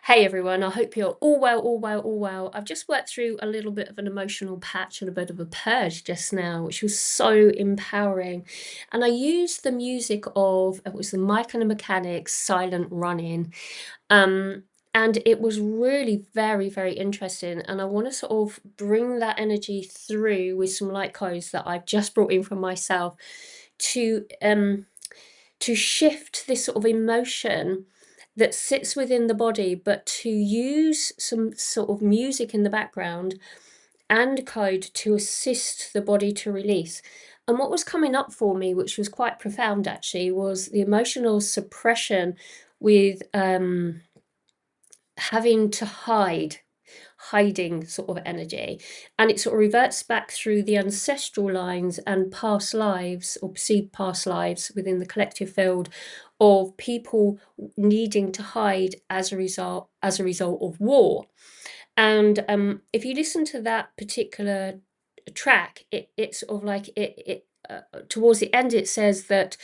Hey everyone, I hope you're all well, all well, all well. I've just worked through a little bit of an emotional patch and a bit of a purge just now, which was so empowering. And I used the music of, it was the Mike and the Mechanics' Silent Running. Um, and it was really very, very interesting. And I want to sort of bring that energy through with some light codes that I've just brought in from myself to shift this sort of emotion that sits within the body, but to use some sort of music in the background and code to assist the body to release. And what was coming up for me, which was quite profound actually, was the emotional suppression with having to hiding sort of energy, and it sort of reverts back through the ancestral lines and past lives or perceived past lives within the collective field of people needing to hide as a result of war. And if you listen to that particular track, it's sort of like it towards the end it says that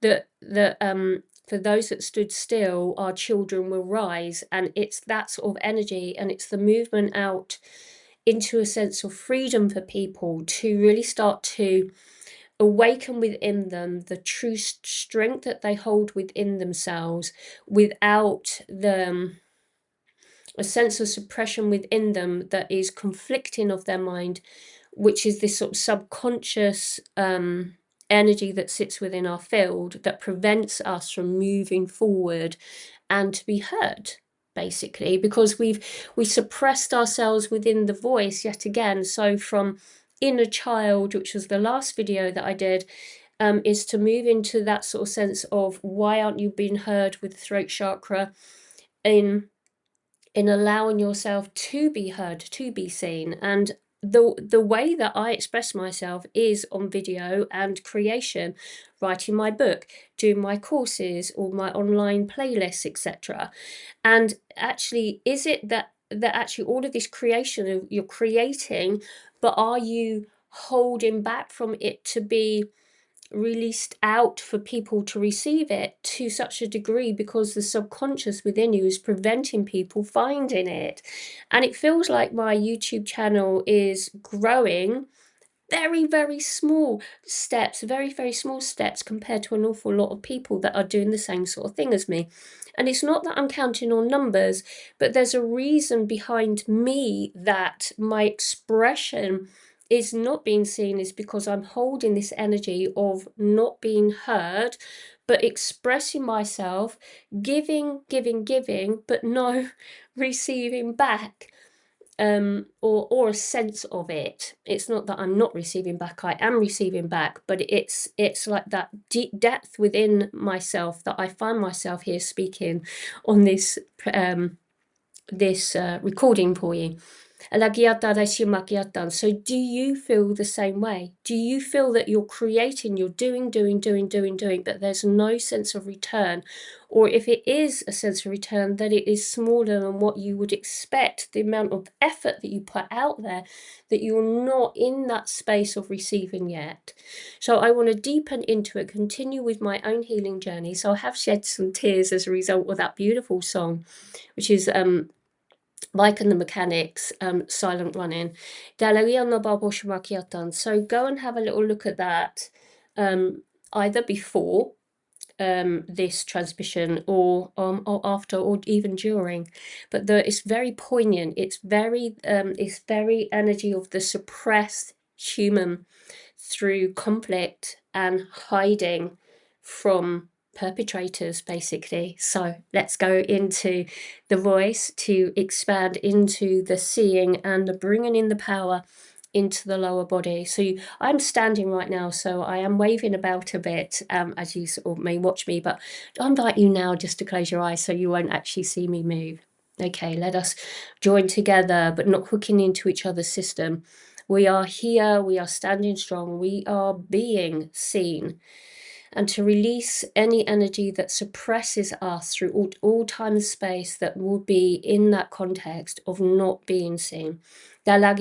for those that stood still, our children will rise. And it's that sort of energy, and it's the movement out into a sense of freedom for people to really start to awaken within them the true strength that they hold within themselves, without a sense of suppression within them that is conflicting of their mind, which is this sort of subconscious energy that sits within our field that prevents us from moving forward and to be heard, basically, because we suppressed ourselves within the voice yet again. So from inner child, which was the last video that I did, is to move into that sort of sense of why aren't you being heard with the throat chakra, in allowing yourself to be heard, to be seen. And the way that I express myself is on video and creation, writing my book, doing my courses or my online playlists, etc. And actually, is it that actually all of this creation you're creating, but are you holding back from it to be released out for people to receive it to such a degree because the subconscious within you is preventing people finding it? And it feels like my YouTube channel is growing very, very small steps, very, very small steps compared to an awful lot of people that are doing the same sort of thing as me. And it's not that I'm counting on numbers, but there's a reason behind me that my expression is not being seen, is because I'm holding this energy of not being heard, but expressing myself, giving, giving, giving, but no receiving back. Or a sense of it. It's not that I'm not receiving back, I am receiving back, but it's like that deep depth within myself that I find myself here speaking on this recording for you. So do you feel the same way? Do you feel that you're creating, you're doing, but there's no sense of return? Or if it is a sense of return, that it is smaller than what you would expect, the amount of effort that you put out there, that you're not in that space of receiving yet. So I want to deepen into it, continue with my own healing journey. So I have shed some tears as a result of that beautiful song, which is Mike and the Mechanics, Silent Running. So go and have a little look at that, either before this transmission or after, or even during. But it's very poignant. It's very energy of the suppressed human through conflict and hiding from perpetrators, basically. So let's go into the voice to expand into the seeing and the bringing in the power into the lower body. So I'm standing right now, so I am waving about a bit, as you sort of may watch me, but I invite you now just to close your eyes so you won't actually see me move. Okay, let us join together, but not hooking into each other's system. We are here, we are standing strong, we are being seen. And to release any energy that suppresses us through all time and space that will be in that context of not being seen. There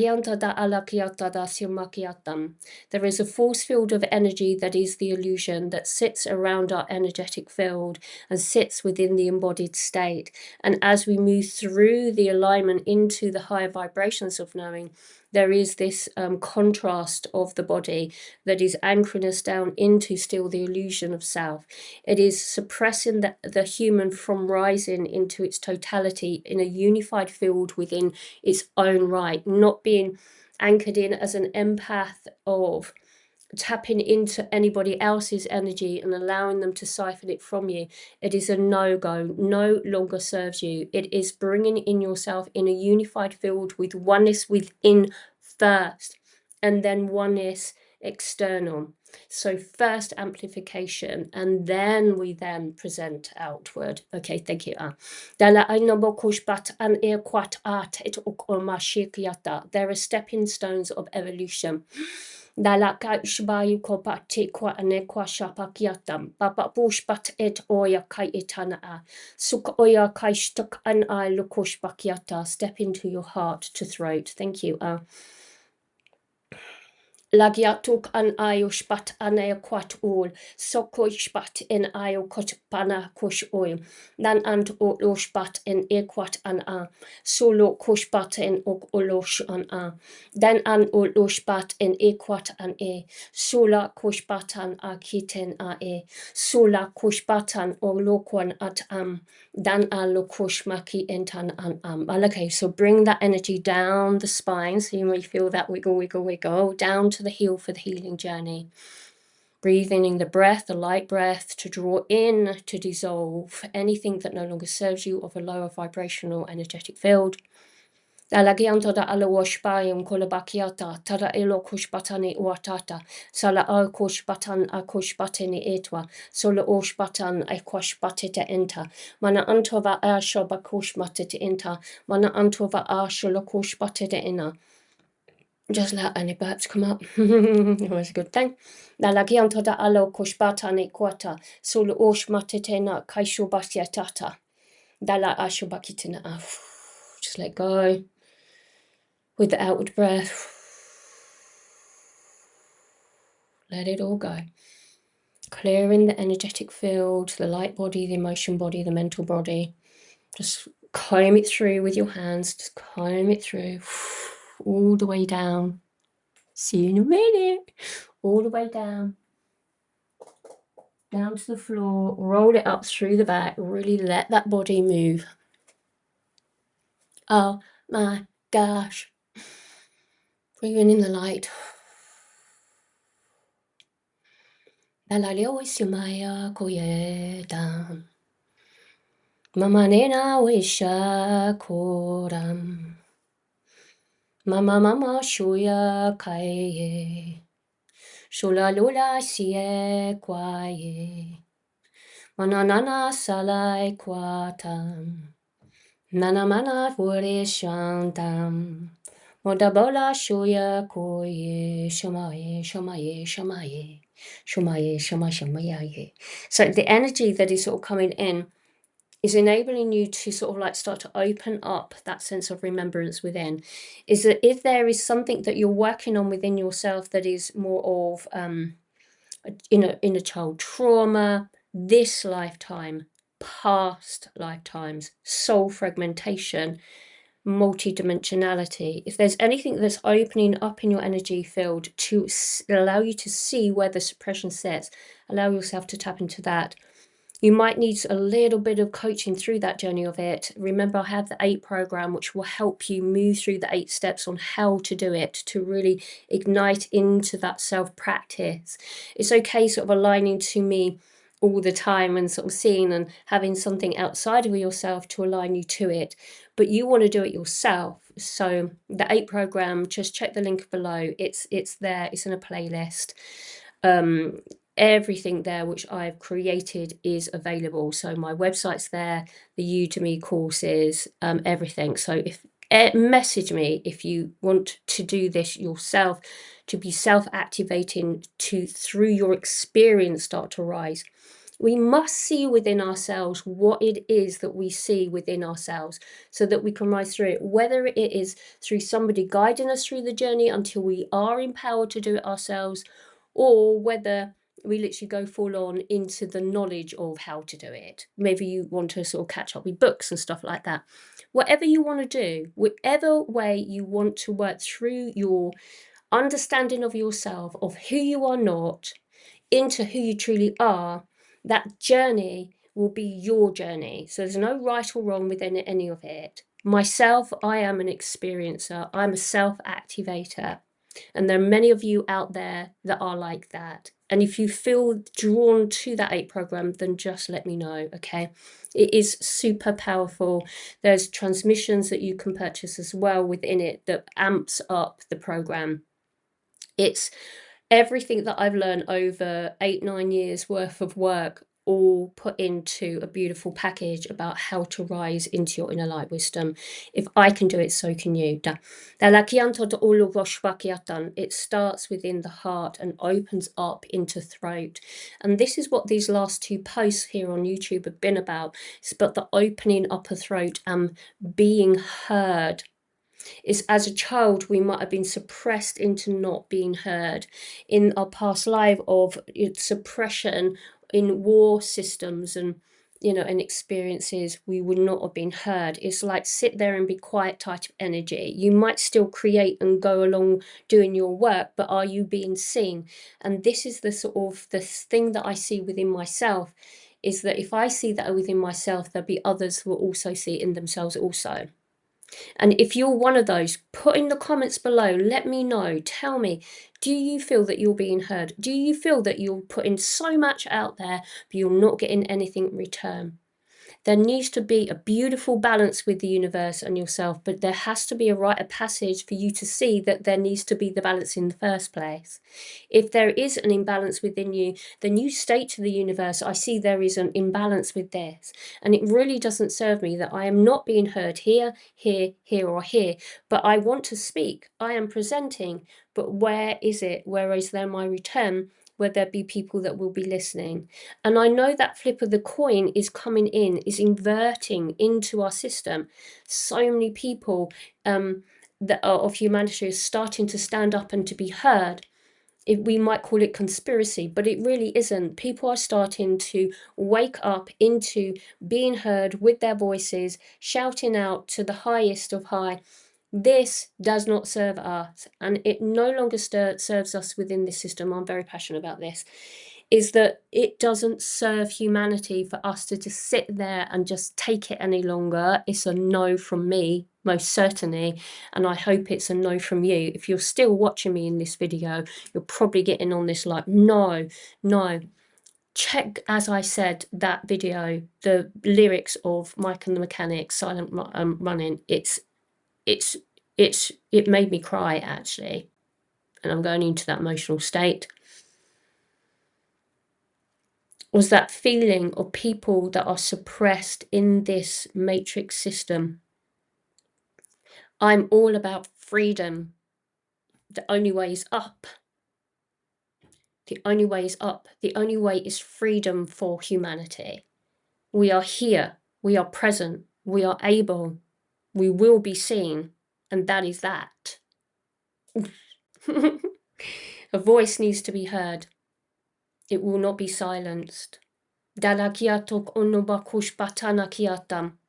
is a force field of energy that is the illusion that sits around our energetic field and sits within the embodied state. And as we move through the alignment into the higher vibrations of knowing, there is this contrast of the body that is anchoring us down into still the illusion of self. It is suppressing the human from rising into its totality in a unified field within its own right, not being anchored in as an empath of tapping into anybody else's energy and allowing them to siphon it from you. It is a no-go, no longer serves you. It is bringing in yourself in a unified field with oneness within first, and then oneness external. So first amplification, and then we then present outward. Okay, thank you. There are stepping stones of evolution. Dalaka shbayu ko pati kwa ane kwa shapakiatam. Papa push bat et oya kai etana. Suk oya kai stuk an I lukosh bakiata. Step into your heart to throat. Thank you. Lagiatuk an ayo spat ane quat ol, soko spat in ayo kot pana kush oil, dan ant o spat in equat an solo kushpat in ok olosh an then an o spat in equat an sola kushbatan kiten sola kushbatan o lokwan at dan a lokush maki entan an Okay, so bring that energy down the spine, so you may feel that wiggle, wiggle, wiggle, down to the heel for the healing journey. Breathing in the breath, the light breath, to draw in, to dissolve anything that no longer serves you of a lower vibrational energetic field. Dalagianto da alawashbayum kolabakiata, tada elo kushbatani uatata, sala al kushbatan a kushbatini etwa, sola oshbatan a kushbatita enta, mana antova ashoba kushmatita enta, mana antova ashola kushbatita ina. Just let any burps come up. Always a good thing. Dalagianto da alo kushbatani quata, sola oshmatitena kaishobatiatata, dala ashobakitina. Just let go. With the outward breath, let it all go. Clearing the energetic field, the light body, the emotion body, the mental body. Just comb it through with your hands. Just comb it through all the way down. See you in a minute. All the way down. Down to the floor. Roll it up through the back. Really let that body move. Oh my gosh. Breathing in the light. Dalalio isimaya koyedam. Mama nena wisha koram. Mama shuya kaye. Shula lula siye kwaye. Mananana salai kwatam. Nana mana vore shantam. Modabola shuya koye. Shamaye, shamaye, shamaye. Shamaye, shamaye. So the energy that is sort of coming in is enabling you to sort of like start to open up that sense of remembrance within. Is that if there is something that you're working on within yourself that is more of inner child trauma, this lifetime, past lifetimes, soul fragmentation, multidimensionality, if there's anything that's opening up in your energy field to allow you to see where the suppression sits, allow yourself to tap into that. You might need a little bit of coaching through that journey of it. Remember, I have the 8 program, which will help you move through the 8 steps on how to do it, to really ignite into that self-practice. It's okay sort of aligning to me all the time and sort of seeing and having something outside of yourself to align you to it. But you want to do it yourself. So the 8 program, just check the link below. It's there. It's in a playlist. Everything there which I've created is available. So my website's there, the Udemy courses, everything. So if message me if you want to do this yourself, to be self-activating, to through your experience start to rise. We must see within ourselves what it is that we see within ourselves so that we can rise through it, whether it is through somebody guiding us through the journey until we are empowered to do it ourselves, or whether we literally go full on into the knowledge of how to do it. Maybe you want to sort of catch up with books and stuff like that. Whatever you want to do, whichever way you want to work through your understanding of yourself, of who you are not, into who you truly are, that journey will be your journey. So there's no right or wrong within any of it. Myself, I am an experiencer. I'm a self-activator. And there are many of you out there that are like that. And if you feel drawn to that 8 program, then just let me know, okay? It is super powerful. There's transmissions that you can purchase as well within it that amps up the program. It's everything that I've learned over 8-9 years worth of work, all put into a beautiful package about how to rise into your inner light wisdom. If I can do it, so can you. It starts within the heart and opens up into throat. And this is what these last 2 posts here on YouTube have been about. It's about the opening up a throat and being heard. Is as a child we might have been suppressed into not being heard in our past life of suppression in war systems and and experiences. We would not have been heard. It's like sit there and be quiet type of energy. You might still create and go along doing your work, but are you being seen? And this is the sort of the thing that I see within myself, is that if I see that within myself, there'll be others who will also see it in themselves also. And if you're one of those, put in the comments below, let me know, tell me, do you feel that you're being heard? Do you feel that you're putting so much out there, but you're not getting anything in return? There needs to be a beautiful balance with the universe and yourself, but there has to be a rite of passage for you to see that there needs to be the balance in the first place. If there is an imbalance within you, then you state to the universe, I see there is an imbalance with this, and it really doesn't serve me that I am not being heard here, here, here, or here, but I want to speak, I am presenting, but where is it? Where is there my return? Where there be people that will be listening. And I know that flip of the coin is coming in, is inverting into our system. So many people that are of humanity are starting to stand up and to be heard. We might call it conspiracy, but it really isn't. People are starting to wake up into being heard with their voices, shouting out to the highest of high. This does not serve us, and it no longer serves us within this system. I'm very passionate about this, is that it doesn't serve humanity for us to just sit there and just take it any longer. It's a no from me, most certainly, and I hope it's a no from you. If you're still watching me in this video, you're probably getting on this like, no. Check, as I said, that video, the lyrics of Mike and the Mechanic, Silent Running. It made me cry, actually, and I'm going into that emotional state. Was that feeling of people that are suppressed in this matrix system. I'm all about freedom. The only way is up. The only way is up. The only way is freedom for humanity. We are here. We are present. We are able. We will be seen. And that is that. A voice needs to be heard. It will not be silenced. Dalakiatok onobakush batanakiatam.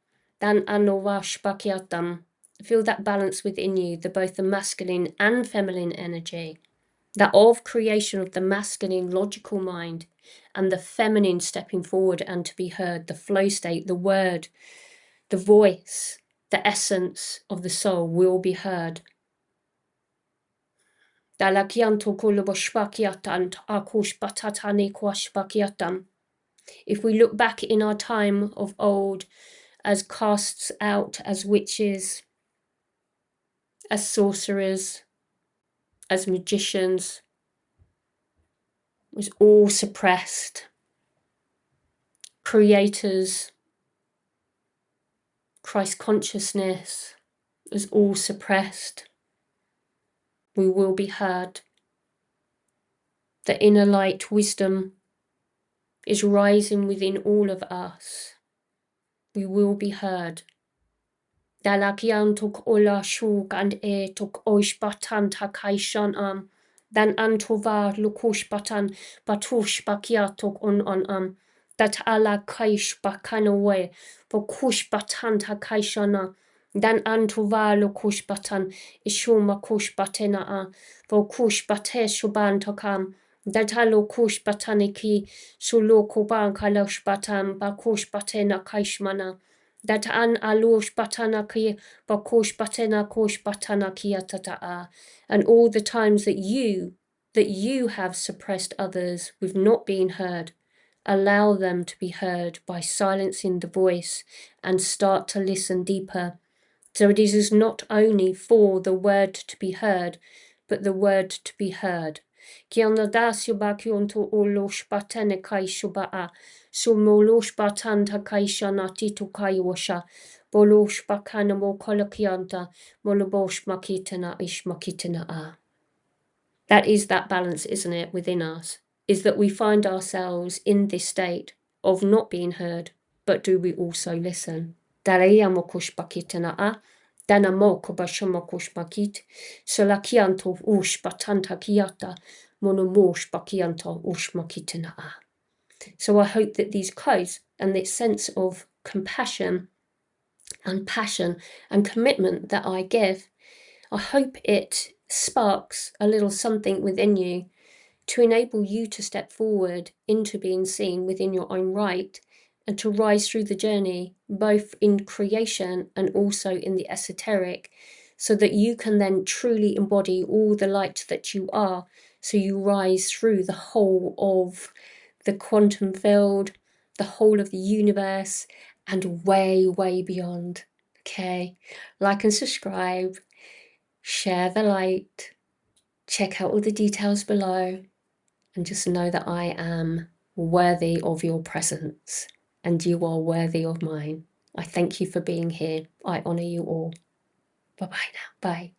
Dan anovashbakiatam. Feel that balance within you, both the masculine and feminine energy. That of creation of the masculine logical mind and the feminine stepping forward and to be heard, the flow state, the word, the voice, the essence of the soul will be heard. If we look back in our time of old as casts out, as witches, as sorcerers, as magicians, was all suppressed. Creators, Christ consciousness was all suppressed. We will be heard. The inner light wisdom is rising within all of us. We will be heard. Dalakian tok ola shuk and tok oish batan takaishan dan antova lukush batan batush bakiatok on that ala kaish bakanawe bokush batan takaishana dan antova lukush batan ishuma kush batena bokush bate shuban tokam datalo kush bataniki sulo kuban kalosh batan bakush batena kaishmana that an alush batana ki bakush batena kush batana kiatata, and all the times that you have suppressed others with not being heard, allow them to be heard by silencing the voice and start to listen deeper. So it is not only for the word to be heard, but the word to be heard. Sumolosh batanta kaishanati to kaiwasha, bolosh bakana mo kolakianta, molobosh makitana ish makitana. That is that balance, isn't it, within us? Is that we find ourselves in this state of not being heard, but do we also listen? Dareya mokush bakitana, dana mo kobashomokush bakit, solakianto ush batanta kiata, monomosh bakianto ush makitana. So I hope that these quotes and this sense of compassion and passion and commitment that I give, I hope it sparks a little something within you to enable you to step forward into being seen within your own right and to rise through the journey, both in creation and also in the esoteric, so that you can then truly embody all the light that you are, so you rise through the whole of the quantum field, the whole of the universe, and way, way beyond. Okay, like and subscribe, share the light, check out all the details below, and just know that I am worthy of your presence and you are worthy of mine. I thank you for being here. I honour you all. Bye-bye now. Bye.